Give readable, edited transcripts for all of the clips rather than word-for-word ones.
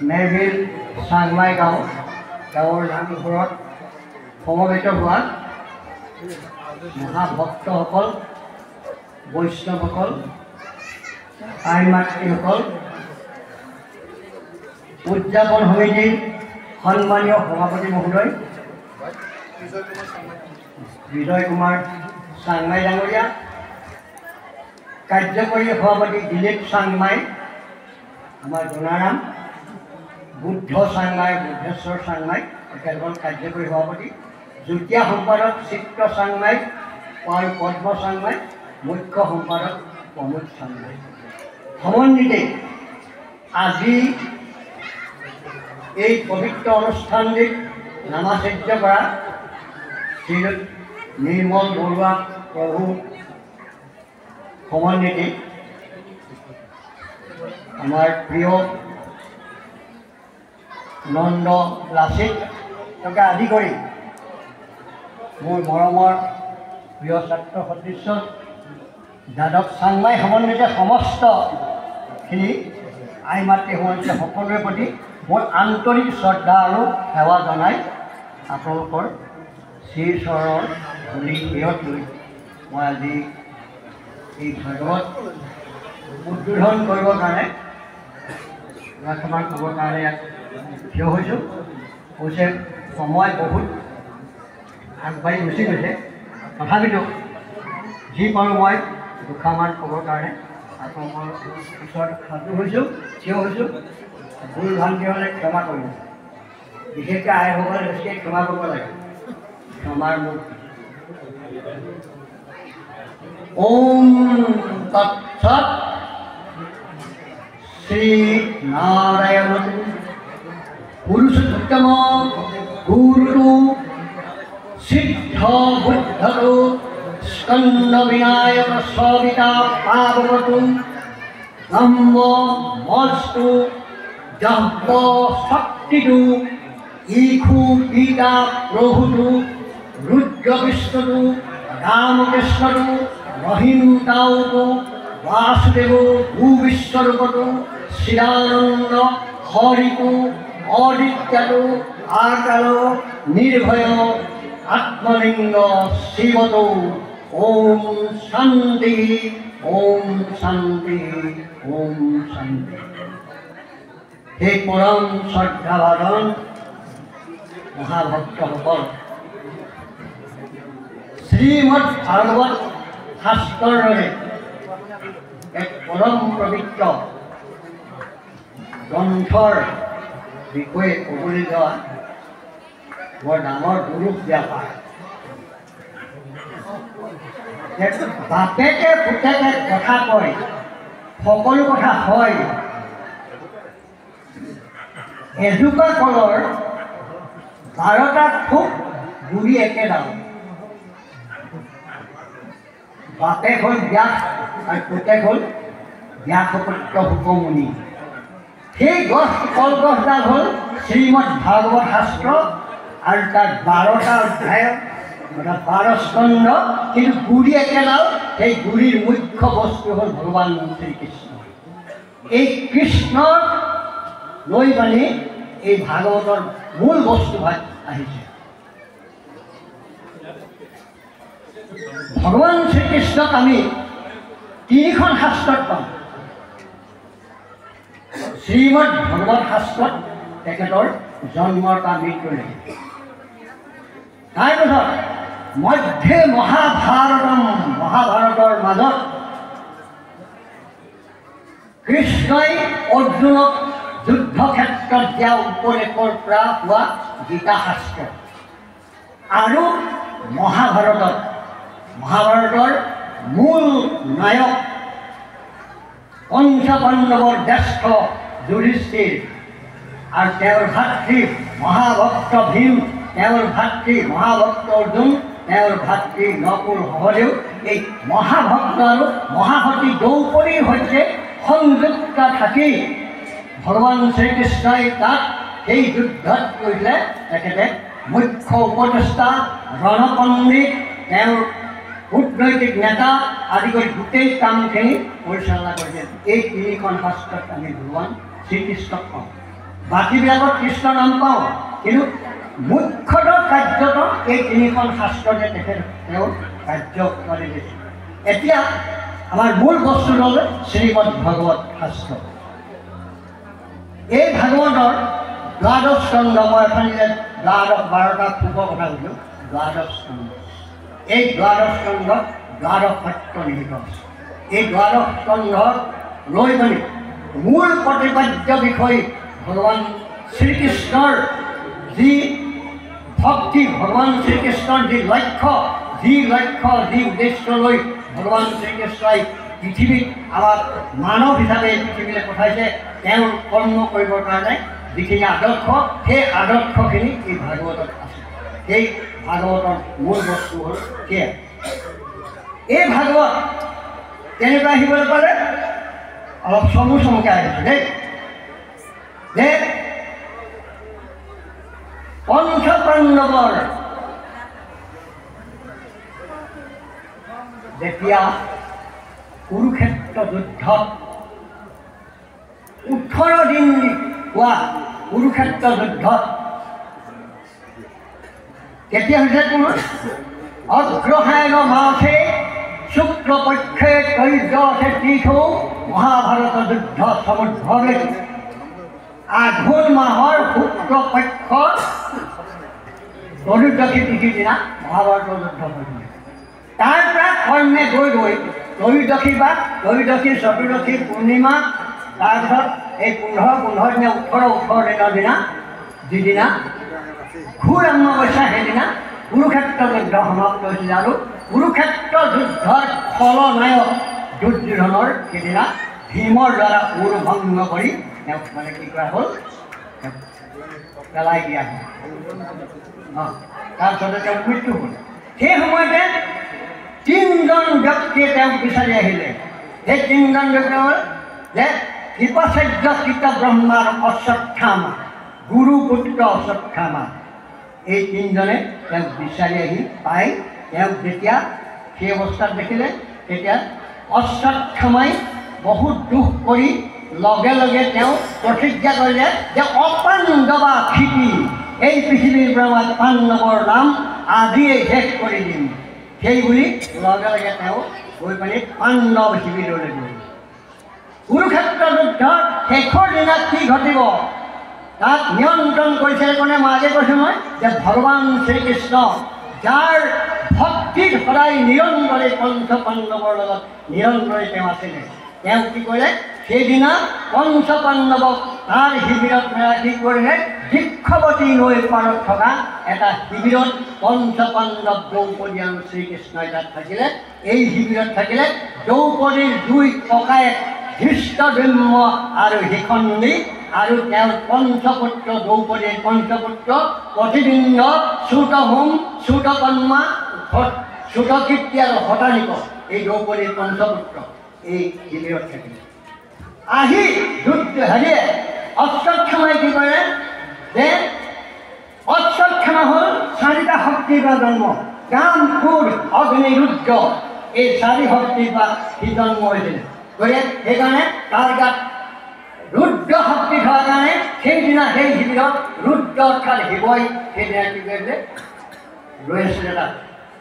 মেৰভিল চাংমাই গাঁৱৰ নামঘৰত সমবেত হোৱা মহাভক্তসকল, বৈষ্ণৱসকল, আই মাতৃসকল, উদযাপন সমিতিৰ সন্মানীয় সভাপতি মহোদয় বিজয় কুমাৰ চাংমাই ডাঙৰীয়া, কাৰ্যকৰী সভাপতি দিলীপ চাংমাই, আমাৰ জোনাৰাম, বুদ্ধ চাংমাই, বুদ্ধেশ্বৰ চাংমাই তেখেতসকল কাৰ্যকৰী সভাপতি, যুটীয়া সম্পাদক চিত্ৰ চাংমাই আৰু পদ্ম চাংমাই, মুখ্য সম্পাদক প্ৰমোদ চাংমাই সমন্বিতে আজি এই পবিত্ৰ অনুষ্ঠানটিত নামাচাৰ্য কৰা শ্ৰীযুত নিৰ্মল বৰুৱা প্ৰভু সমন্বিতে আমাৰ প্ৰিয় নন্দ লাচিতকে আদি কৰি মোৰ মৰমৰ প্ৰিয় ছাত্ৰ সদৃশ্য যাদৱ চাংমাই সমন্বিতে সমস্তখিনি আই মাতৃ সমন্বিত সকলোৰে প্ৰতি মই আন্তৰিক শ্ৰদ্ধা আৰু সেৱা জনাই আপোনালোকৰ শ্ৰীচৰণৰ ধূলি শিৰত লৈ মই আজি এই ভাগৱত উদ্বোধন কৰিবৰ কাৰণে বৰ্তমান ক'বৰ কাৰণে ইয়াত থিয় হৈছোঁ। হৈছে সময় বহুত আগবাঢ়ি গুচি গৈছে, তথাপিতো যি পাৰোঁ মই দুষাৰমান ক'বৰ কাৰণে আপোনালোকৰ ওচৰত সাজু হৈছোঁ, থিয় হৈছোঁ। ভুল ভ্ৰান্তি হ'লে ক্ষমা কৰিব, বিশেষকৈ আইসকলে বেছিকৈ ক্ষমা কৰিব লাগে। ক্ষমাৰ মোক ওম তৎসৎ। শ্ৰী নাৰায়ণ পুৰুষোত্তম গুৰু সিদ্ধ বুদ্ধটো স্কন্দ বিনায়ক সবিতা পার্বতু ব্রহ্ম মস্তু জব্ব শক্তিটু ইখু গীতা প্রভুটু রুদ্র বিষ্ণুটু রামকৃষ্ণটু মহিমতাউটু বাসুদেব ভূবিশ্বরূপটু শ্রীরানন্দ হরিটু অদিত্যটু আকাল নির্ভয় আত্মলিঙ্গ শিবতু। ওম শান্তি, ওম শান্তি, ওম শান্তি। হে পৰম শ্ৰদ্ধাভাজন মহাভক্তসকল, শ্ৰীমদ ভাগৱত শাস্ত্ৰৰে এক পৰম পবিত্ৰ গ্ৰন্থৰ বিষয়ে ক'বলৈ যোৱা বৰ ডাঙৰ দুৰূপ ব্যাপাৰ। বাপেকে পুতেকে কথা কয়, সকলো কথা হয়। এজোপা কলৰ 12টা থোক গুৰি একেডাল। বাপেক হ'ল ব্যাস আৰু পুতেক হ'ল ব্যাসপুত্ৰ শুকমুনি। সেই কলগছডাল হ'ল শ্ৰীমদ ভাগৱত শাস্ত্ৰ আৰু তাত 12টা অধ্যায়, 12 স্কন্ধ, কিন্তু গুৰি একেডাল। সেই গুৰিৰ মুখ্য বস্তু হ'ল ভগৱান শ্ৰীকৃষ্ণ। এই কৃষ্ণক লৈ পানি এই ভাগৱতৰ মূল বস্তুভাগ আহিছে। ভগৱান শ্ৰীকৃষ্ণক আমি 3খন শাস্ত্ৰত পাওঁ। শ্ৰীমদ ভাগৱত শাস্ত্ৰত তেখেতৰ জন্মৰ পৰা মৃত্যুলৈকে। তাৰপিছত মধ্যে মহাভাৰতৰ মাজত কৃষ্ণই অৰ্জুনক যুদ্ধক্ষেত্ৰত দিয়া উপদেশৰ পৰা হোৱা গীতা শাস্ত্ৰ, আৰু মহাভাৰতৰ মূল নায়ক পঞ্চপাণ্ডৱৰ জ্যেষ্ঠ যুধিষ্ঠিৰ আৰু তেওঁৰ ভাতৃ মহাভক্ত ভীম, তেওঁৰ ভাতৃ মহাভক্ত অৰ্জুন, তেওঁৰ ভাতৃ নকুল সহদেৱ, এই মহাভক্ত আৰু মহাসতী দ্ৰৌপদীৰ সৈতে সংযুক্ত থাকি ভগৱান শ্ৰীকৃষ্ণই তাত সেই যুদ্ধত কৰিলে। তেখেতে মুখ্য উপদেষ্টা, ৰণপণ্ডিত, তেওঁৰ কূটনৈতিক নেতা আদি কৰি গোটেই কামখিনি পৰিচালনা কৰিছে। এই 3খন শাস্ত্ৰত আমি ভগৱান শ্ৰীকৃষ্ণক পাওঁ, বাকীবিলাকত কৃষ্ণ নাম পাওঁ, কিন্তু মুখ্যতঃ কাৰ্যত এই তিনিখন শাস্ত্ৰতে তেওঁ কাৰ্য কৰি দিছে। এতিয়া আমাৰ মূল বস্তু হ'ল শ্ৰীমদ ভাগৱত শাস্ত্ৰ। এই ভাগৱতৰ দ্বাদশ স্কন্ধ, মই এফালে 12টা খুবৰ কথা কৈছোঁ, দ্বাদশ স্কন্ধ। এই দ্বাদশ স্কন্ধত দ্বাদশ সত্য নিহিত আছে। এই দ্বাদশ স্কন্ধক লৈ মানে মূল প্ৰতিপাদ্য বিষয় ভগৱান শ্ৰীকৃষ্ণৰ যি ভক্তি, ভগৱান শ্ৰীকৃষ্ণৰ যি লক্ষ্য, যি উদ্দেশ্য লৈ ভগৱান শ্ৰীকৃষ্ণই পৃথিৱীত আমাক মানৱ হিচাপে পৃথিৱীলৈ পঠাইছে, তেওঁৰ কৰ্ম কৰিবৰ কাৰণে যিখিনি আদৰ্শ, সেই আদৰ্শখিনি এই ভাগৱতত আছে। সেই ভাগৱতৰ মূল বস্তু হ'ল সেয়া। এই ভাগৱত কেনেকৈ আহিবলৈ পাৰে, অলপ চমুকৈ আহিছোঁ দেই। যে পঞ্চপাণ্ডৱৰ যেতিয়া কুৰুক্ষেত্ৰ যুদ্ধত 18 দিন হোৱা কুৰুক্ষেত্ৰ যুদ্ধত কেতিয়া হৈছে তোমাৰ অগ্ৰহায়ণ মাসে শুক্লপক্ষে ত্ৰয়োদশে তিথৌ মহাভাৰত যুদ্ধ সমুদ্ভৱে। আঘোণ মাহৰ শুক্লপক্ষ ত্ৰয়োদশী তিথিৰ দিনা মহাভাৰতৰ যুদ্ধ হৈছিল। তাৰ পৰা কৰ্মে গৈ ত্ৰয়োদশী বা ত্ৰয়োদশী, চতুৰ্দশী, পূৰ্ণিমা, তাৰপিছত এই 15 দিনা 18 দিনৰ দিনা যিদিনা ঘোৰ অমাৱস্যা, সেইদিনা কুৰুক্ষেত্ৰ যুদ্ধ সমাপ্ত হৈছিল। আৰু কুৰুক্ষেত্ৰ যুদ্ধৰ খলনায়ক দুৰ্যোধনৰ সেইদিনা ভীমৰ দ্বাৰা উৰ ভংগ কৰি তেওঁক মানে কি কৰা হ'ল, পেলাই দিয়া হ'ল। তাৰপিছতে তেওঁৰ মৃত্যু হ'ল। সেই সময়তে 3জন ব্যক্তিয়ে তেওঁক বিচাৰি আহিলে। সেই 3জন ব্যক্তি হ'ল যে কৃপাচাৰ্য কৃতব্ৰহ্মাৰ অশ্বত্থামা, গুৰুপুত্ৰ অশ্বত্থামা। এই 3জনে তেওঁক বিচাৰি আহি পাই তেওঁক যেতিয়া সেই অৱস্থাত দেখিলে, তেতিয়া অশ্বত্থামাই বহুত দুখ কৰি লগে লগে তেওঁ প্ৰতিজ্ঞা কৰিলে যে অপাণ্ডৱা ক্ষিতি, এই পৃথিৱীৰ পৰা মই পাণ্ডৱৰ নাম আজিয়েই শেষ কৰি দিম। সেই বুলি লগে লগে তেওঁ গৈ পানি পাণ্ডৱ শিবিৰলৈ গ'ল। কুৰুক্ষেত্ৰ যুদ্ধৰ শেষৰ দিনা কি ঘটিব তাক নিয়ন্ত্ৰণ কৰিছে কোনে? মই আগে কৈছোঁ মই যে ভগৱান শ্ৰীকৃষ্ণ, যাৰ ভক্তিত সদায় নিৰন্তৰে পঞ্চপাণ্ডৱৰ লগত নিৰন্তৰে তেওঁ আছিলে। তেওঁ কি কৰিলে, সেইদিনা পঞ্চপাণ্ডৱক তাৰ শিবিৰত কি কৰিলে, বৃক্ষৱতী নৈৰ পাৰত থকা এটা শিবিৰত পঞ্চপাণ্ডৱ, দ্ৰৌপদী আৰু শ্ৰীকৃষ্ণই তাত থাকিলে। এই শিবিৰত থাকিলে দ্ৰৌপদীৰ 2 ককায়েক ধৃষ্টদ্যুম্ন আৰু শিখণ্ডী, আৰু তেওঁৰ পঞ্চপুত্ৰ, দ্ৰৌপদীৰ পঞ্চপুত্ৰ প্ৰতিবিম্ব, শ্ৰুতভূম, শ্ৰুতকৰ্মা, শ্ৰুতকীৰ্তি আৰু হতানিক, এই দ্ৰৌপদীৰ পঞ্চপুত্ৰ এই শিবিৰত থাকিলে। আহি হেৰিয়ে অশ্বত্থামাই কি কৰে যে অশ্বত্থামা হ'ল 4টা শক্তিৰ পৰা জন্ম, কাম, ক্ৰোধ, অগ্নি, ৰুদ্ৰ, এই 4 শক্তিৰ পৰা সি জন্ম হৈছিলে। গতিকে সেইকাৰণে তাৰ গাত ৰুদ্ৰ শক্তি থকাৰ কাৰণে সেইদিনা সেই শিবিৰত ৰুদ্ৰ অৰ্থাৎ শিৱই সেইদিনা কি কৰিলে, ৰৈ আছিলে তাত।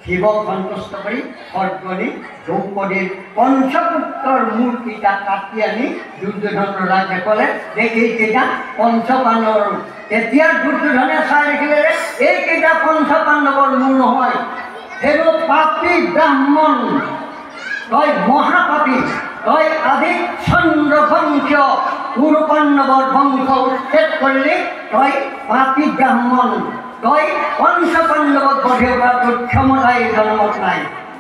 শিৱক সন্তুষ্ট কৰি সৰ্বনি দ্ৰৌপদীৰ পঞ্চপুত্ৰৰ মূৰকেইটা কাটি আনি দুৰ্যোধন ৰজাক দেখুৱালে যে এইকেইটা পঞ্চপাণ্ডৱৰ। তেতিয়া দুৰ্যোধনে চাই দেখিলে যে এইকেইটা পঞ্চপাণ্ডৱৰ মূৰ নহয়, সেইবোৰ পাপী ব্ৰাহ্মণ, তই মহাপাপী, তই আজি চন্দ্ৰবংশ কুৰুপাণ্ডৱৰ বংশ উচ্ছেদ কৰিলি, তই পাপী ব্ৰাহ্মণ, তই পঞ্চপাণ্ডৱক বধিব পৰা তোৰ ক্ষমতাই জন্মত নাই।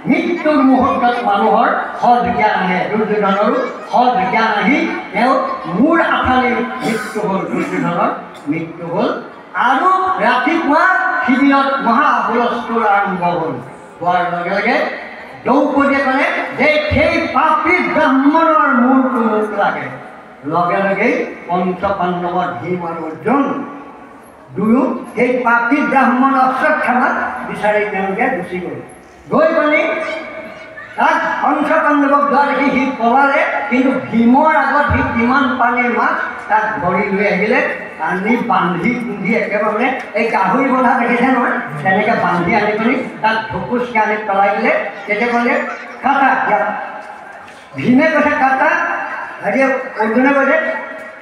মৃত্যুৰ মুহূৰ্তত মানুহৰ সদ জ্ঞান আহে। দুৰ্যোধনৰো সদ জ্ঞান আহি তেওঁ মূৰ আঠালিৰ মৃত্যু হ'ল, দুৰ্যোধনৰ মৃত্যু হ'ল। আৰু ৰাতিপুৱা শিবিৰত মহা হুলস্থুল আৰম্ভ হ'ল। হোৱাৰ লগে লগে দ্ৰৌপদীয়ে ক'লে যে সেই পাপী ব্ৰাহ্মণৰ মূৰটো মোক লাগে। লগে লগেই পঞ্চপাণ্ডৱৰ ভীম আৰু অৰ্জুন দুয়ো সেই পাপী ব্ৰাহ্মণ অশ্বত্থামাক বিচাৰি তেওঁলোকে গুচি গ'ল। গৈ পানি তাত পঞ্চপাণ্ডৱক যোৱা দেখি সি পলালে, কিন্তু ভীমৰ আগত সি কিমান পানীৰ মাছ তাক ধৰি লৈ আহিলে, আনি বান্ধি পুন্ধি একেবাৰে এই গাহৰি বন্ধা দেখিছে নহয়, তেনেকৈ বান্ধি আনি পিনি তাক ঢকুচকৈ আনি পেলাই দিলে। তেতিয়া ক'লে কাটা, ইয়াত ভীমে কৈছে কাটা, হেৰি অৰ্জুনে কৈছে।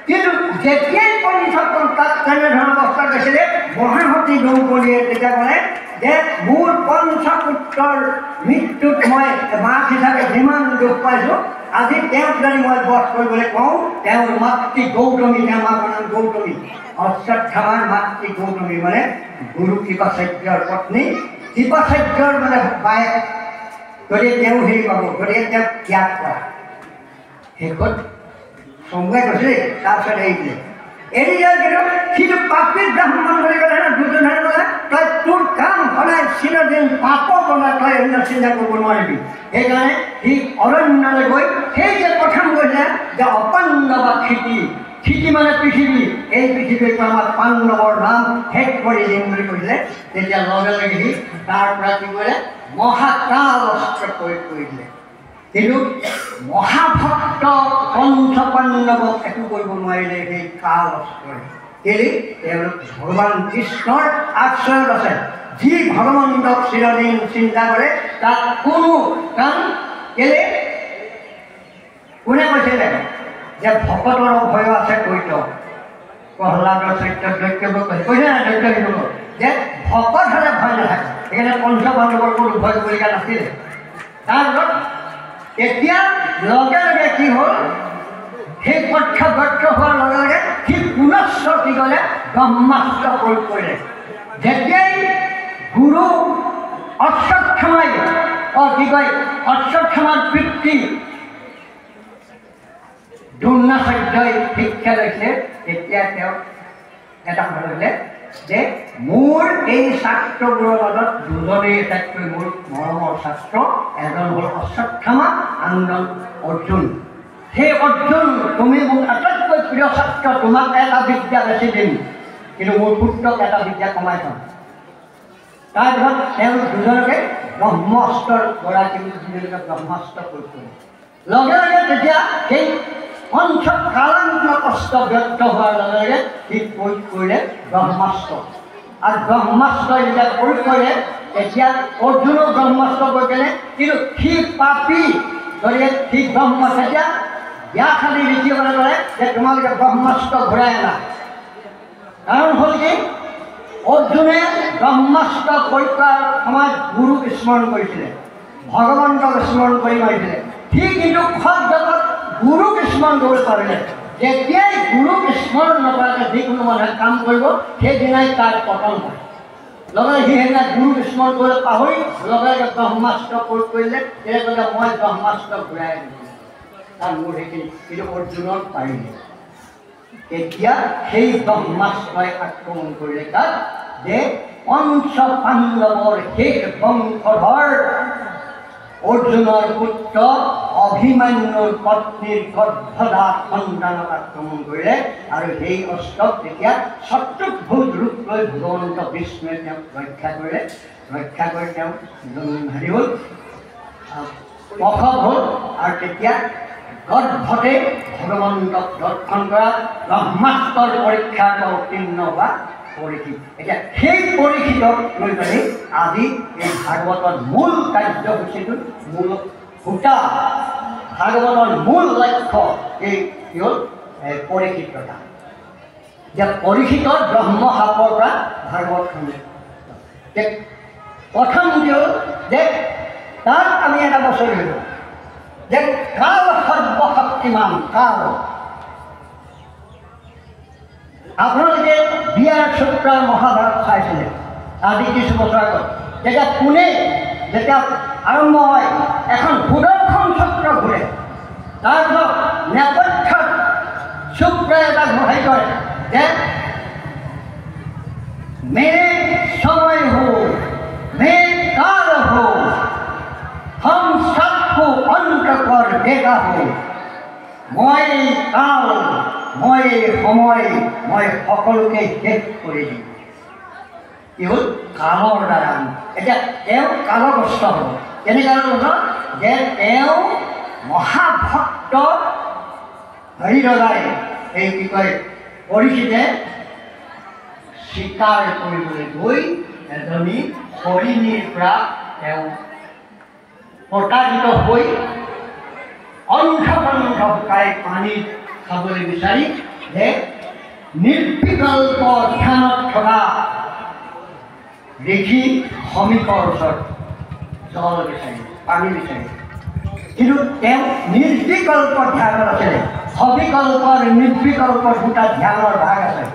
কিন্তু যেতিয়াই পঞ্চকল তাত তেনেধৰণৰ অৱস্থা দেখিলে মহাসতী দ্ৰৌপদীয়ে তেতিয়া ক'লে যে মোৰ পঞ্চপুত্ৰৰ মৃত্যুত মই মাক হিচাপে যিমান দুখ পাইছোঁ, আজি তেওঁক যদি মই বধ কৰিবলৈ কওঁ, তেওঁৰ মাতৃ গৌতমী, তেওঁৰ মাকৰ নাম গৌতমী, অশ্বত্থামাৰ মাতৃ গৌতমী মানে গুৰু কৃপাচাৰ্যৰ পত্নী, কৃপাচাৰ্যৰ মানে বায়েক, গতিকে তেওঁ হেৰি পাব, গতিকে তেওঁক ত্যাগ কৰা। শেষত চমুৱাই কৈছে দেই, তাৰপিছত এৰি দিলে। এৰি দিয়াৰ কিন্তু সিটো পাপী ব্ৰাহ্মণ বুলি ক'লে না, দুৰ্যোধনে ক'লে তই তোৰ কাম সদায় চিৰদিন পাপ বনাই তই অন্য চিন্তা কৰিব নোৱাৰিবি। সেইকাৰণে সি অৰণ্যলৈ গৈ সেই যে প্ৰথম কৈছে যে অপাণ্ডৱ ক্ষিতি, ক্ষিতি মানে পৃথিৱী, এই পৃথিৱীত আমাৰ পাণ্ডৱৰ নাম শেষ কৰি দিম বুলি কৈছিলে। তেতিয়া লগে লগে সি তাৰ পৰা কি কৰিলে, মহাকাল অস্ত্ৰ প্ৰয়োগ কৰি দিলে। কিন্তু মহাভক্ত পঞ্চপাণ্ডৱক একো কৰিব নোৱাৰিলে সেই কাল অস্ত্ৰই। কেলৈ? তেওঁলোক ভগৱান কৃষ্ণৰ আশ্ৰয়ত আছে। যি ভগৱন্তক চিৰদিন চিন্তা কৰে তাত কোনো কাম, কেলৈ কোনে কৈছিলে যে ভকতৰ ভয় আছে কৈত, প্ৰহ্লাদৰ চৰিত্ৰত দৈত্যক কৈছে না, দৈত্য কিন্তু যে ভকত হ'লে ভয় নাথাকে। সেইকাৰণে পঞ্চপাণ্ডৱৰ কোনো ভয় কৰিবলগীয়া নাছিলে। তাৰপিছত এতিয়া লগে লগে কি হ'ল, সেই পক্ষ ব্যৰ্থ হোৱাৰ লগে লগে সি পুনশ্চ কি ক'লে, ব্ৰহ্মাস্ত্ৰ প্ৰয়োগ কৰিলে। যেতিয়াই গুৰু অশ্বত্থামাই কি কয়, অশ্বত্থামাৰ পিতৃ দ্ৰোণাচাৰ্যই শিক্ষা লৈছে, তেতিয়া তেওঁ এটা কথা ক'লে যে মোৰ এই ছাত্ৰবোৰৰ মাজত দুজনেই আটাইতকৈ মোৰ মৰমৰ ছাত্ৰ, এজন হ'ল অশ্বত্থামা, আনজন অৰ্জুন। সেই অৰ্জুন তুমি মোৰ আটাইতকৈ প্ৰিয় ছাত্ৰ, তোমাক এটা বিদ্যা বেছি দিম, কিন্তু মোৰ পুত্ৰক এটা বিদ্যা কমাই থম। তাৰপিছত তেওঁ দুজনকে ব্ৰহ্মাস্ত্ৰৰ গৰাকী দুজনকে ব্ৰহ্মাস্ত্ৰ প্ৰয়োগ কৰিলে। লগে লগে তেতিয়া সেই পঞ্চকালাত্মক অস্ত্ৰ ব্যৰ্থ হোৱাৰ লগে লগে সি প্ৰয়োগ কৰিলে ব্ৰহ্মাস্ত্ৰ। আৰু ব্ৰহ্মাস্ত্ৰ যেতিয়া প্ৰয়োগ কৰিলে তেতিয়া অৰ্জুনেও ব্ৰহ্মাস্ত্ৰ প্ৰয়োগ কৰিলে, কিন্তু সি পাপী, গতিকে সি ব্ৰহ্মাস্ত্ৰ এতিয়া ব্যাসাদি ঋষিসকলে ক'লে যে তোমালোকে ব্ৰহ্মাস্ত্ৰ ঘূৰাই আনা। কাৰণ হ'ল কি, অৰ্জুনে ব্ৰহ্মাস্ত্ৰ প্ৰয়োগ কৰাৰ সময়ত গুৰুক স্মৰণ কৰিছিলে, ভগৱন্তক স্মৰণ কৰি মাৰিছিলে। সি কিন্তু খদ্গত গুৰুক স্মৰণ কৰিব পাৰিলে। যেতিয়াই গুৰুক স্মৰণ নকৰাকৈ যিকোনো মানুহে কাম কৰিব, সেইদিনাই তাৰ পতন হয়। লগে সি সেইদিনা গুৰুক স্মৰণ কৰিবলৈ পাহৰি লগে লগে ব্ৰহ্মাস্ত্ৰ প্ৰয়োগ কৰিলে। তেতিয়া ক'লে মই ব্ৰহ্মাস্ত্ৰ ঘূৰাই আনিলোঁ, তাৰ মোৰ সেইখিনি, কিন্তু অৰ্জুনৰ পাৰিলে। তেতিয়া সেই ব্ৰহ্মাস্ত্ৰই আক্ৰমণ কৰিলে তাত, যে পঞ্চ পাণ্ডৱৰ শেষ বংশধৰ অৰ্জুনৰ পুত্ৰ অভিমন্যুৰ পত্নীৰ গৰ্ভজাত সন্তানক আক্ৰমণ কৰিলে। আৰু সেই অস্ত্ৰক তেতিয়া চতুৰ্ভুজ ৰূপ লৈ ভগৱন্ত বিষ্ণুৱে তেওঁক ৰক্ষা কৰিলে। ৰক্ষা কৰি তেওঁ হেৰি হ'ল, প্ৰসৱ হ'ল। আৰু তেতিয়া গৰ্ভতে ভগৱন্তক দৰ্শন কৰা, ব্ৰহ্মাস্ত্ৰৰ পৰীক্ষাত উত্তীৰ্ণ হোৱা পৰীক্ষিত। এতিয়া সেই পৰীক্ষিতক লৈ পেলাই আজি এই ভাগৱতৰ মূল কাৰ্যসূচীটো, মূল সূতা, ভাগৱতৰ মূল লক্ষ্য এই কি হ'ল, পৰীক্ষিততা। যে পৰীক্ষিতৰ ব্ৰহ্মশাপৰ পৰা ভাগৱতখন প্ৰথম কি হ'ল, যে তাত আমি এটা বছৰ ধৰিলোঁ যে কাল সৰ্বশক্তিমান কাল। আপোনালোকে বিয়াৰ চূত্ৰৰ মহাভাৰত চাইছিলে আজি কিছু বছৰ আগত, যেতিয়া কোনে যেতিয়া আৰম্ভ হয় এখন সুদৰ্শন চক্ৰ ঘূৰে, তাৰপিছত নেপথ্যত চুক্ৰই এটা সহায় কৰে যে মেৰে সময় হো, মে কাল হো, হম সবকো অন্ত কৰ দেখা হো। মই কাল, মই সময়, মই সকলোকে শেষ কৰি দিম। কি হ'ল, কালৰ দ্বাৰা। এতিয়া তেওঁ কালগ্ৰস্ত হ'ব। কেনেকৈ হ'ব, যে তেওঁ মহাভক্ত হৰিৰজাই এই কি কয় পৰীক্ষিতে স্বীকাৰ কৰিবলৈ গৈ এজনী হৰিণীৰ পৰা তেওঁ প্ৰতাৰিত হৈ অন্ধকণ্ঠ শুকাই পানীত খাবলৈ বিচাৰি যে নিৰ্বিকল্প ধ্যানত থকা দেখি সমীপৰ ওচৰত জল বিচাৰি পানী বিচাৰি কিন্তু তেওঁ নিৰ্বিকল্প ধ্যানত আছিলে সবিকল্প আৰু নিৰ্বিকল্পৰ দুটা ধ্যানৰ ভাগ আছে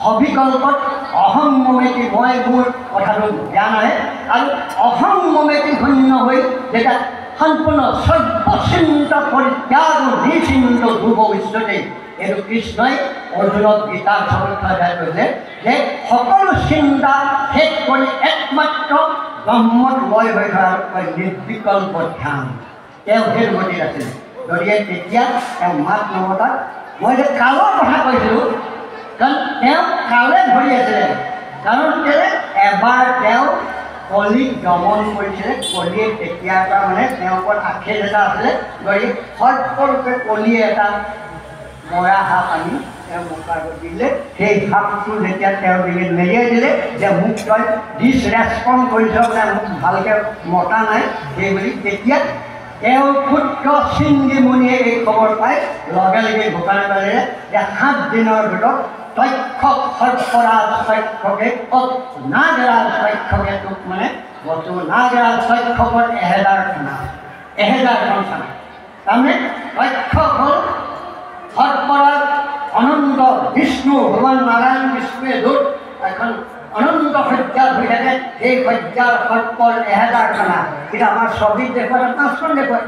সবিকল্পত অহং মমেতি মই মোৰ কথাটো জ্ঞান আহে আৰু অহং মমেতি শূন্য হৈ যেতিয়া সম্পূৰ্ণ সৰ্বচিন্ত পৰিত্যাগ নিচিন্ত ধ্ৰুৱ বিশ্বতে এইটো কৃষ্ণই অৰ্জুনক গীতাৰ চতুৰ্থ অধ্যায় কৈছে যে সকলো চিন্তা শেষ কৰি একমাত্ৰ ব্ৰহ্মত লয় হৈ থকাৰ নিৰ্বিকল্প ধ্যান তেওঁ সেই গতিত আছিল গতিকে তেতিয়া তেওঁ মাত নমতাত মই যে কালৰ কথা কৈছিলোঁ কাৰণ তেওঁ কালে ধৰি আছিলে কাৰণ কেলৈ এবাৰ তেওঁ কলিক দমন কৰিছিলে কলিয়ে তেতিয়াৰ পৰা মানে তেওঁৰ ওপৰত আখেদ এটা আছিলে গতিকে সৰ্বৰূপে কলিয়ে এটা মৰা সাপ আনি তেওঁ মুখৰ আগত দিলে সেই সাপটো যেতিয়া তেওঁৰ ডিঙিত মেলিয়াই দিলে যে মোক তই ডিছৰেচপণ্ড কৰিছ মানে মোক ভালকৈ মতা নাই সেই বুলি তেতিয়া তেওঁৰ পুত্ৰ সিংগী মুনিয়ে এই খবৰ পাই লগে লগে ঘোষণা কৰিলে যে 7 দিনৰ ভিতৰত তক্ষক সৰ্পৰাজ তক্ষকে নাগৰাজ তক্ষকে তোক মানে বস্তু নাগৰাজ তক্ষকৰ 1000 খানা 1000খন খানা তাৰমানে তক্ষক হ'ল সৰ্পৰাজ অনন্ত বিষ্ণু ভগৱান নাৰায়ণ বিষ্ণুৱে য'ত এখন অনন্ত সজ্জা হৈ থাকে সেই সজ্জাৰ সৰ্পৰ 1000 খানা কিন্তু আমাৰ ছবিত দেখুৱাই 5খন দেখুৱায়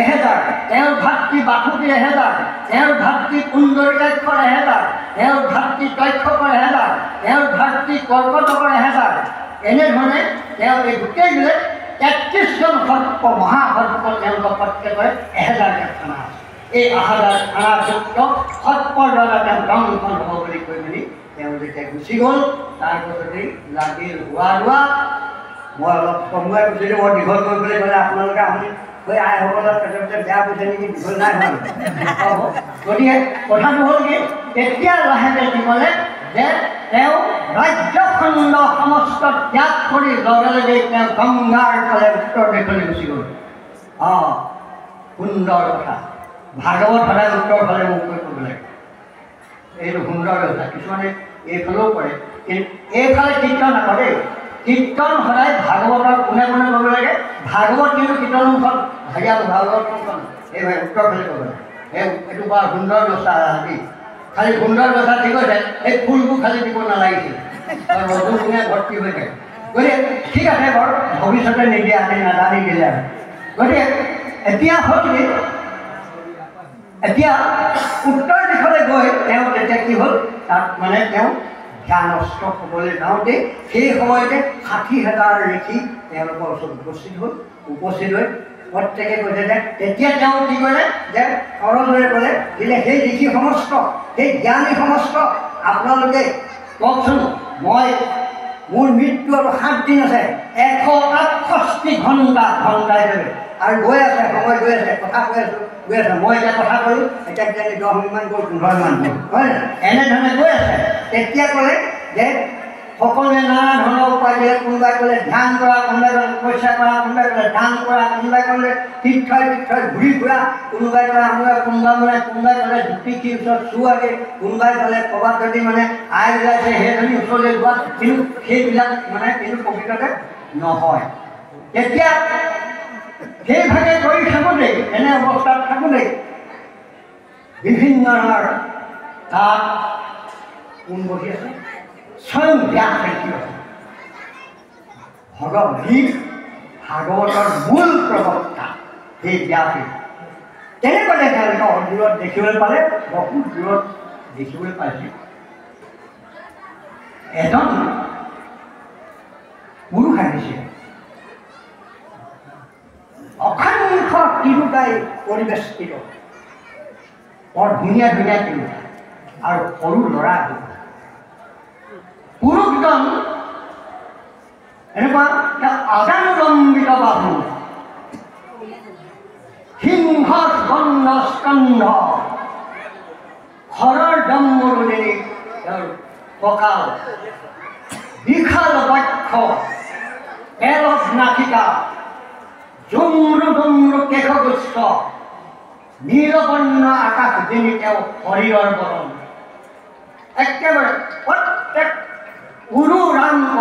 1000 তেওঁৰ ভাতৃ বাসুকী 1000 তেওঁৰ ভাতৃ কুণ্ডলিকাক্ষৰ 1000 তেওঁৰ ভাতৃ তক্ষকৰ 1000 তেওঁৰ ভাতৃ কৰ্কটকৰ 1000 এনেধৰণে তেওঁ এই গোটেইবিলাক 33জন সৰ্প মহাসৰ্প তেওঁলোকৰ প্ৰত্যেকৰে 1000 খানা আছে এই 1000 খানাযুক্ত সৰ্পৰ দ্বাৰা তেওঁ দংশন হ'ব বুলি কৈ মেলি তেওঁ যেতিয়া গুচি গ'ল তাৰপাছতেই লাগিল হোৱা ৰোৱা মই অলপ কমুৱাই কৈছিলোঁ মই দীঘল কৰিবলৈ গ'লে আপোনালোকে আপুনি হৈ আইসকলৰ পেটে বেয়া পইচা নেকি দীঘল নাই হোৱা গতিকে কথাটো হ'ল কি তেতিয়া লাহেকৈ কি ক'লে যে তেওঁ ৰাজ্যখণ্ড সমস্ত ত্যাগ কৰি লগে লগে তেওঁ গংগাৰ ফালে উত্তৰ দেশলৈ গুচি গ'ল সুন্দৰ কথা ভাগৱত সদায় উত্তৰ ফালে মুখ কৰি ক'ব লাগে এইটো সুন্দৰ কথা কিছুমানে এইফালেও কৰে কিন্তু এইফালে কীৰ্তন নকৰে কীৰ্তন সদায় ভাগৱতৰ কোনে কোনে ক'ব লাগে ভাগৱত কিন্তু কীৰ্তনখন হেৰিয়া ভাগৱতখন এই উত্তৰ ফালে ক'ব লাগে এইটো বৰ সুন্দৰ ব্যৱস্থা আজি খালি সুন্দৰ ব্যৱস্থা ঠিক হৈছে এই ফুলবোৰ খালি দিব নালাগিছিল নতুন কোনে ভৰ্তি হৈ থাকে গতিকে ঠিক আছে বাৰু ভৱিষ্যতে নিদিয়ে আমি নাজানি দিলে গতিকে এতিয়া হ'ল কি এতিয়া উত্তৰ দিশলৈ গৈ তেওঁ তেতিয়া কি হ'ল তাত মানে তেওঁ ধ্যানস্থ হ'বলৈ যাওঁতে সেই সময়তে 60,000 ঋষি তেওঁলোকৰ ওচৰত উপস্থিত হৈ প্ৰত্যেকে কৈছে যে তেতিয়া তেওঁ কি কৰিলে যে সৰজৰে ক'লে দিলে সেই ঋষি সমস্ত সেই জ্ঞানী সমস্ত আপোনালোকে কওকচোন মই মোৰ মৃত্যু আৰু 7 দিন আছে 168 ঘণ্টা হিচাপে আৰু গৈ আছে সময় গৈ আছে কথা কৈ আছোঁ গৈ আছে মই এতিয়া কথা ক'লোঁ এতিয়া কিজানি 10 মিনিটমান গ'ল 15 মিনিটমান গ'ল হয় এনেধৰণে গৈ আছে তেতিয়া ক'লে যে সকলোৱে নানা ধৰণৰ উপায় দিলে কোনোবাই ক'লে ধ্যান কৰা কোনোবাই ক'লে পইচা কৰা কোনোবাই ক'লে দান কৰা কোনোবাই ক'লে তীৰ্থই ঘূৰি ফুৰা কোনোবাই ক'লে আমাৰ কোনোবাই ক'লে জ্যোতিষীৰ ওচৰত চুৰ আগে কোনোবাই ক'লে ক'ৰবাত যদি মানে আই ওলাইছে সেইজনী ওচৰলৈ যোৱা কিন্তু সেইবিলাক মানে কিন্তু প্ৰকৃততে নহয় তেতিয়া সেইভাগে কৰি থাকোঁতেই এনে অৱস্থাত থাকোঁতেই বিভিন্ন ধৰণৰ তাত কোন বহি আছে স্বয়ং ব্যাস আছে ভাগৱতৰ মূল প্ৰবক্তা সেই ব্যাসে তেনেকুৱাতে তেওঁলোকে দূৰত দেখিবলৈ পালে বহুত দূৰত দেখিবলৈ পাইছে এজন পুৰুষ আহিছে অসংখ্য তিৰোতাই পৰিৱেষ্টিত বৰ ধুনীয়া ধুনীয়া তিৰোতা আৰু সৰু ল'ৰা পুৰুষজন এনেকুৱা আদানুলম্বিত বাহু সিংহ স্কন্ধ হৰৰ দম্বৰুণী তেওঁৰ কঁকাল, বিশাল বক্ষ, এলভ নাথিকা, জুম্ৰু জুম্ৰু কেশগুচ্ছ, নীলবৰ্ণ আকাশ যেনি তেওঁ শৰীৰৰ বৰণ। একেবাৰে প্ৰত্যেক উৰু ৰাংগ,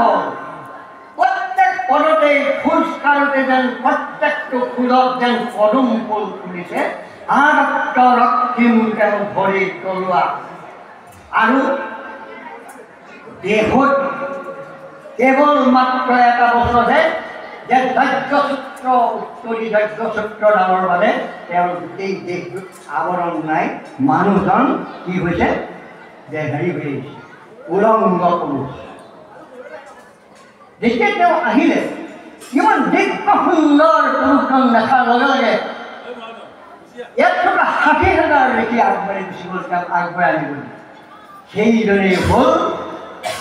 প্ৰত্যেক পদতে খোজ কাঢ়োতে যেন প্ৰত্যেকটো খোজত যেন পদুম ফুল ফুলিছে। আদত্ত ৰক্তিম তেওঁ ভৰি তলোৱা, আৰু দেহত কেৱল মাত্ৰ এটা বস্তু আছে যে যজ্ঞসূত্ৰ, উত্তৰী যজ্ঞসূত্ৰ নামৰ বাবে তেওঁৰ গোটেই দেহটোত আৱৰণ নাই। মানুহজন কি হৈছে যে হেৰি হৈ আহিছে, উলংগ পুৰুষ। যেতিয়া তেওঁ আহিলে, ইমান দিব্য সুন্দৰ পুৰুষজন দেখাৰ লগে লগে ইয়াত থকা ৬০,০০০ দেখি আগবাঢ়ি গুচি গ'ল, তেওঁক আগবঢ়াই আনিবলৈ। সেইজনেই হ'ল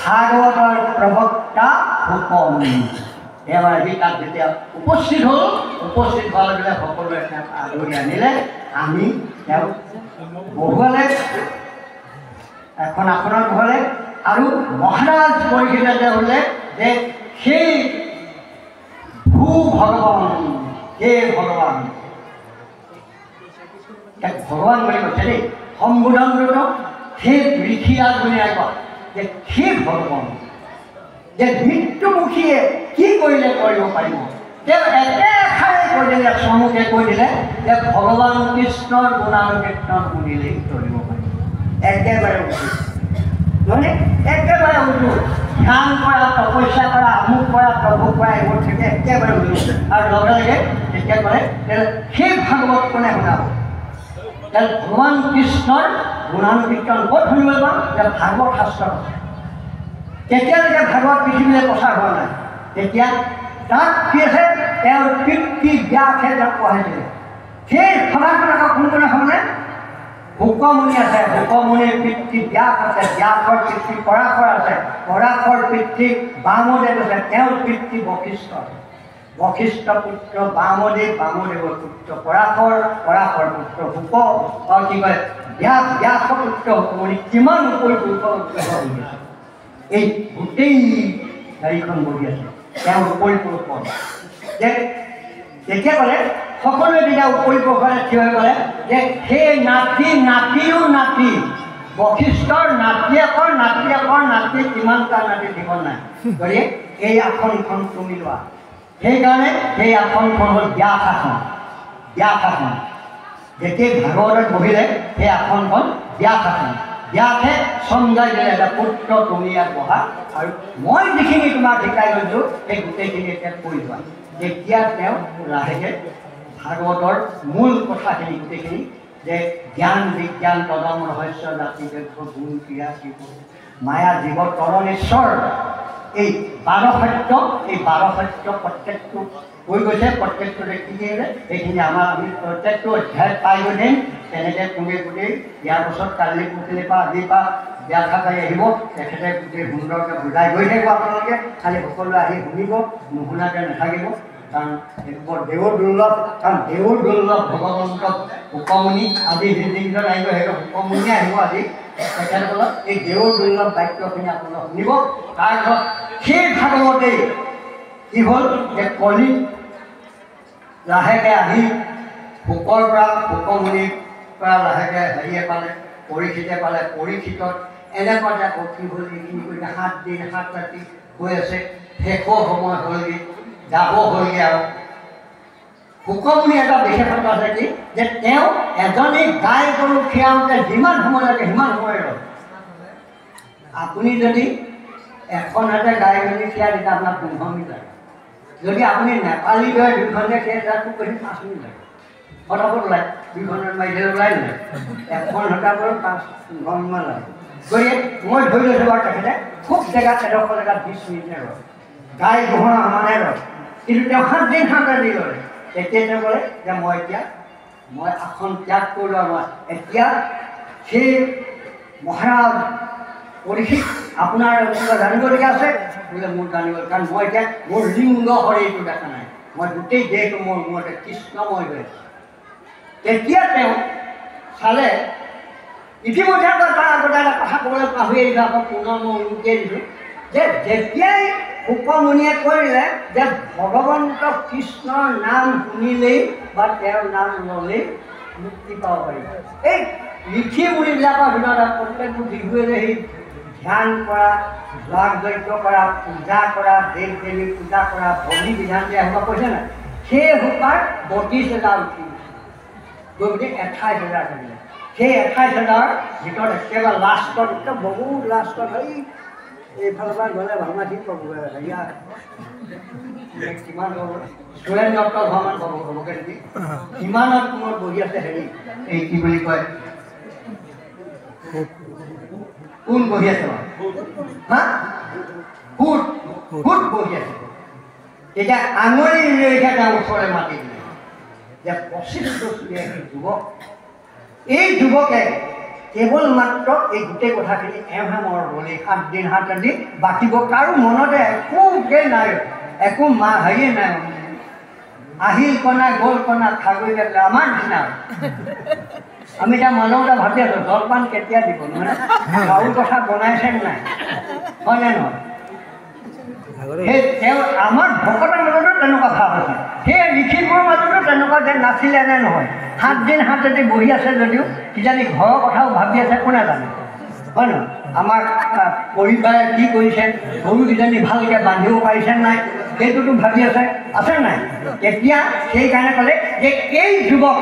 ভাগৱতৰ প্ৰবক্তা শুকমুনি। তেওঁ আহি তাত যেতিয়া উপস্থিত হ'ল, উপস্থিত হোৱাৰ লগে লগে সকলোৱে তেওঁক আদৰি আনিলে, আনি তেওঁক বহুৱালে, এখন আসনত বহালে, আৰু মহাৰাজ পৰীক্ষিতে হ'লে যে সেই ভূ ভগৱান, সেই ভগৱান, তাক ভগৱান বুলি কৈছে দেই, সম্বোধনটো সেই ঋষিৰাজ বুলি নাই কোৱা, যে সেই ভগৱান, যে মৃত্যুমুখীয়ে কি কৰিলে কৰিব পাৰিব। তেওঁ একেষাৰে কৈ দিলে, চমুকে কৈ দিলে যে ভগৱান কৃষ্ণৰ গুণানুকীৰ্তন শুনিলেই কৰিব পাৰিব। একেবাৰে উচিত, মানে একেবাৰে উচিত। ধ্যান কৰা, তপস্যা কৰা, আমুক কৰা, তমুক কৰা, এইবোৰ থাকে একেবাৰে উচিত। আৰু লগে লগে যেতিয়া কৰে সেই ভাগৱত কোনে শুনাব? ভগৱান কৃষ্ণৰ গুণানুকীৰ্তন ক'ত শুনিব পাম? যে ভাগৱত শাস্ত্ৰত আছে। তেতিয়ালৈকে ভাগৱত পৃথিৱীলৈ প্ৰচাৰ হোৱা নাই। তেতিয়া তাত কি আছে, তেওঁৰ পিতৃ ব্যাসে তেওঁক পঢ়াইছিলে। সেই সভাখনক কোন কোনে শুনে? শুকমুনি আছে, শুকমুনিৰ পিতৃ ব্যাস আছে, ব্যাসৰ পিতৃ পৰাশৰ আছে, পৰাশৰ পিতৃ বামদেৱ আছে, তেওঁৰ পিতৃ বশিষ্ঠ আছে। বশিষ্ঠ পুত্ৰ বামদেৱ, বামদেৱৰ পুত্ৰ পৰাশৰ, পৰাশৰ পুত্ৰ শুক, কি কয় ব্যাস, ব্যাসৰ পুত্ৰ শুকমুনি। কিমান উপৰি পুৰুষ এই গোটেই গাড়ীখন বহি আছে, তেওঁৰ উপৰি পুৰুষ। যে তেতিয়া ক'লে সকলোৱে তেতিয়া উপৰি পুৰুষে থিয় হৈ ক'লে যে সেই নাতি, নাতিও নাতি, বশিষ্ঠৰ নাতিয়েকৰ নাতিয়েকৰ নাতি, কিমানটা নাতি দিব নাই। গতিকে এই আসনখন তুমি লোৱা। সেইকাৰণে সেই আসনখন হ'ল ব্যাস আসন। ব্যাস আসন যেতিয়াই ভাগৱতত বহিলে সেই আসনখন ব্যাস আসন। ব্যাসে চমজাই দিলে এটা পুত্ৰ তুমি ইয়াত বহা, আৰু মই যিখিনি তোমাক শিকাই গৈছোঁ সেই গোটেইখিনি এতিয়া কৈ যোৱা। তেতিয়া তেওঁ লাহেকৈ ভাগৱতৰ মূল কথাখিনি গোটেইখিনি, যে জ্ঞান বিজ্ঞান তদম ৰহস্য জাতি যজ্ঞ গুণ ক্ৰিয়া শিৱ মায়া জীৱ তৰণেশ্বৰ, এই 12 সত্য, এই 12 সত্য প্ৰত্যেকটো কৈ গৈছে। প্ৰত্যেকটোতে কি কৰিলে সেইখিনি আমি প্ৰত্যেকটো অধ্যায় পাই গৈ দিম। তেনেকৈ তুমি গোটেই ইয়াৰ পাছত কালি পৰহিলৈ পৰা আজিৰ পৰা ব্যাখ্যাকাৰী আহিব, তেখেতে গোটেই সুন্দৰকৈ বুজাই গৈ থাকিব। আপোনালোকে খালি সকলোৱে আহি শুনিব, নুশুনাকৈ নাথাকিব। কাৰণ এইটো বৰ দেউৰ দুৰ্লভ, কাৰণ দেউৰ দুৰ্লভ ভগৱন্ত শুকমুনি। আজি যিকেইজন আহিব সেইটো শুকমুনিয়ে আহিব আজি। তেখেতসকলক এই দেউৰ দুৰ্লভ বাক্যখিনি আপোনালোকে শুনিব। তাৰপিছত সেই ভাগৱতেই কি হ'ল যে কলি লাহেকৈ আহি শুকৰ পৰা, শুকমুনিৰ পৰা লাহেকৈ হেৰিয়ে পালে, পৰীক্ষিতে পালে। পৰীক্ষিতত এনেকুৱাতে আকৌ কি হ'ল, এইখিনি কৰি 7 দিন 7 ৰাতি হৈ আছে, শেষৰ সময় হ'লগৈ, যাব হ'লগৈ। আৰু শুকমুনি এটা বিশেষত্ব আছে কি, যে তেওঁ এজনী গাই গৰু খীৰাওঁতে যিমান সময় লাগে সিমান সময় ৰয়। আপুনি যদি এখন হাতে গাই গৰু খীৰাই তেতিয়া আপোনাৰ 15 মিনিট লাগে। যদি আপুনি নেপালী গৈ 2 ঘণ্টা খীৰাই তাত খুব বেছি 5 মিনিট লাগে। ফটাফট ওলায়, 2 ঘণ্টাত মাৰিলে ওলাই নাযায়। এখন হাতে বাৰু 5-15 মিনিটমান লাগে। গতিকে মই ধৰি লৈছোঁ বাৰু তেখেতে খুব জেগাত এডোখৰ জেগাত 20 মিনিটে ৰয়, গাই গহনা সমানে ৰয়। কিন্তু তেওঁ 7 দিন 7 ৰাতি ৰয়। তেতিয়া তেওঁ ক'লে যে মই আসন ত্যাগ কৰিলোঁ, আৰু মই এতিয়া সেই মহাৰাজ পৰীক্ষিত আপোনাৰ কিবা জানিবলগীয়া আছে বোলে? মোৰ জানিব, কাৰণ মই এতিয়া মোৰ লিংগ শৰীৰটো দেখা নাই, মই গোটেই দেহটো মোৰ এতিয়া কৃষ্ণময় হৈ আছে। তেতিয়া তেওঁ চালে ইতিমধ্যে তাৰ আগতে এটা কথা ক'বলৈ পাহৰি আহিছোঁ, আকৌ পুনৰ মই উলুকিয়াই দিছোঁ যে যেতিয়াই উপমুনিয়ে কৰিলে যে ভগৱন্ত কৃষ্ণৰ নাম শুনিলেই বা তেওঁৰ নাম ল'লেই মুক্তি পাব পাৰিব। এই ঋষি মুনিবিলাকৰ ভিতৰত প্ৰত্যেকটো বিহুৱে যে সেই ধ্যান কৰা, যাগ যজ্ঞ কৰা, পূজা কৰা, দেৱ দেৱী পূজা কৰা, বলি বিধান দিয়া সোপা কৈছে নাই, সেই সোপাৰ 32,000 উঠি গৈ পিনি 28,000 কৰিলে। সেই 28,000 ভিতৰত একেবাৰে লাষ্টত বহুত লাষ্টত এইফালৰ পৰা গ'লে ভাওনা ঠিক পাব কিমান হ'ব, সুৰেণ দত্ত ভাওনা পাব হ'বগৈ নেকি, কিমানত কোনত বহি আছে হেৰি এই কি বুলি কয়, কোন বহি আছে হা সুত সুত বহি আছে। এতিয়া আঙুলি লৈকে তাৰ ওচৰলৈ মাতি দিলে যে 25 বছৰীয়া যুৱক, এই যুৱকে কেৱল মাত্ৰ এই গোটেই কথাখিনি এওঁহে মনত গ'লে 7 দিন 7 ৰাতি বাকিব কাৰো মনতে একোকে নাই, একো হেৰিয়ে নাই, আহিল কণা গ'ল কণা খাগৈ গ'লে আমাৰ নিচিনা। আমি এতিয়া মানুহটা ভাবি আছোঁ জলপান কেতিয়া দিব নহয়, চাউল কথা বনাইছে নাই, হয়নে নহয়? সেই তেওঁ আমাৰ ভকতৰ মাজতো তেনেকুৱা ভাৱ আছে, সেই ঋষিবোৰৰ মাজতো তেনেকুৱা যে নাছিলে নে নহয়। 7 দিন 7 ৰাতি বহি আছে যদিও কিজানি ঘৰৰ কথাও ভাবি আছে কোনে জানে, হয় নহয়? আমাৰ পৰিবাৰে কি কৰিছে, গৰু কিজানি ভালকৈ বান্ধিব পাৰিছে নাই, সেইটোতো ভাবি আছে নাই? এতিয়া সেইকাৰণে ক'লে যে এই যুৱক,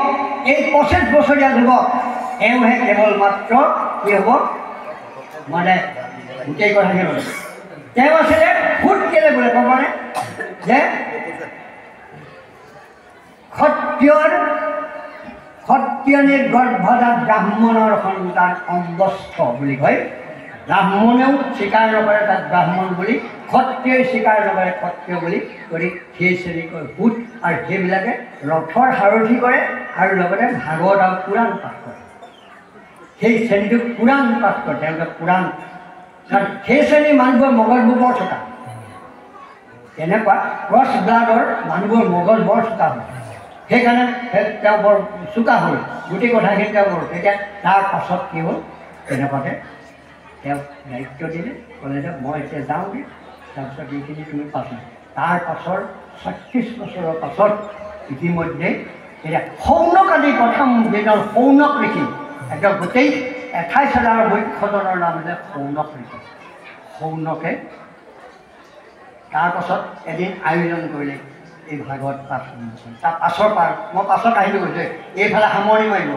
এই 25 বছৰীয়া যুৱক এওঁহে কেৱল মাত্ৰ কি হ'ব মানে গোটেই কথাখিনি হ'ল। তেওঁ আছিলে ভূত কেলে বোলে ক'বনে যে ক্ষত্ৰিয়নী গৰ্ভজাত ব্ৰাহ্মণৰ সন্তান অংগস্থ বুলি কয়। ব্ৰাহ্মণেও স্বীকাৰ নকৰে তাক ব্ৰাহ্মণ বুলি, ক্ষত্ৰিয়ই স্বীকাৰ নকৰে ক্ষত্ৰিয় বুলি কৰি সেই শ্ৰেণী কয় ভূত। আৰু সেইবিলাকে ৰথৰ সাৰথি কৰে আৰু লগতে ভাগৱত আৰু পুৰাণ পাঠ কৰে। সেই শ্ৰেণীটোক পুৰাণ পাঠ কৰে, তেওঁলোকে পুৰাণ। সেই শ্ৰেণীৰ মানুহবোৰৰ মগজবোৰ বৰ চোকা, তেনেকুৱা ক্ৰছ ব্লাডৰ মানুহবোৰ মগজ বৰ চোকা হয়। সেইকাৰণে তেওঁ বৰ চোকা হ'ল, গোটেই কথাখিনি তেওঁ বৰ। তেতিয়া তাৰ পাছত কি হ'ল, তেনেকুৱাতে তেওঁক দায়িত্ব দিলে, ক'লে যে মই এতিয়া যাওঁগৈ, তাৰপিছত এইখিনি তুমি পাছা। তাৰ পাছৰ 36 বছৰৰ পাছত ইতিমধ্যে এতিয়া সৌনক আদি প্ৰথম যিজন সৌনক ঋষি, একদম গোটেই 28,000 মুখ্যজনৰ নাম হৈছে সৌনক ঋষি। সৌনকে তাৰপাছত এদিন আয়োজন কৰিলে এই ভাগৱত পাঠ। তাৰ পাছৰ পাৰ মই পাছত আহিলোঁ কৈছোঁ, এইফালে সামৰণি মাৰিব।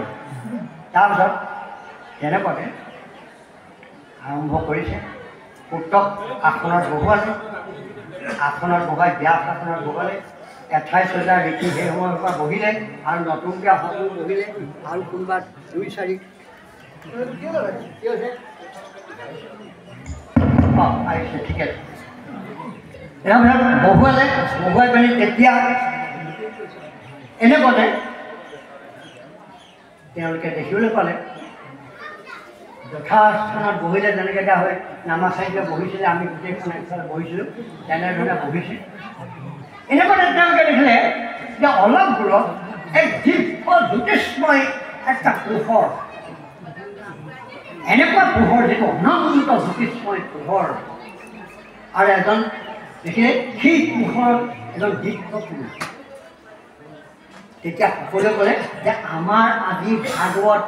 তাৰপিছত তেনেকুৱাতে আৰম্ভ কৰিছে, পুত্ৰক আসনত বহুৱালে, আসনত বহুৱাই ব্যাস আসনত বহুৱালে। 28,000 ঋষি সেই সময়ৰ পৰা বহিলে, আৰু নতুনকৈ আসনো বহিলে, আৰু কোনোবা 2-4 আহিছে, ঠিক আছে। তাৰপিছত বহুৱাই পিনি তেতিয়া এনেকুৱাতে তেওঁলোকে দেখিবলৈ পালে যথাস্থানত বহিলে, যেনেকৈ এতিয়া হয় নামাচাৰিতে বহিছিলে, আমি গোটেইখন একফালে বহিছিলোঁ, তেনেধৰণে বহিছে। এনেকুৱাতে তেওঁলোকে দেখিলে যে অলপ দূৰত এক দিব্য জ্যোতিষ্ময় এটা পোহৰ, এনেকুৱা পোহৰ যিটো অনন্ত জ্যোতিষ্ময় পোহৰ, আৰু এজন দেখিলে সেই পোহৰত এজন দিব্য পুৰুষ। তেতিয়া সকলোৱে ক'লে যে আমাৰ আজি ভাগৱত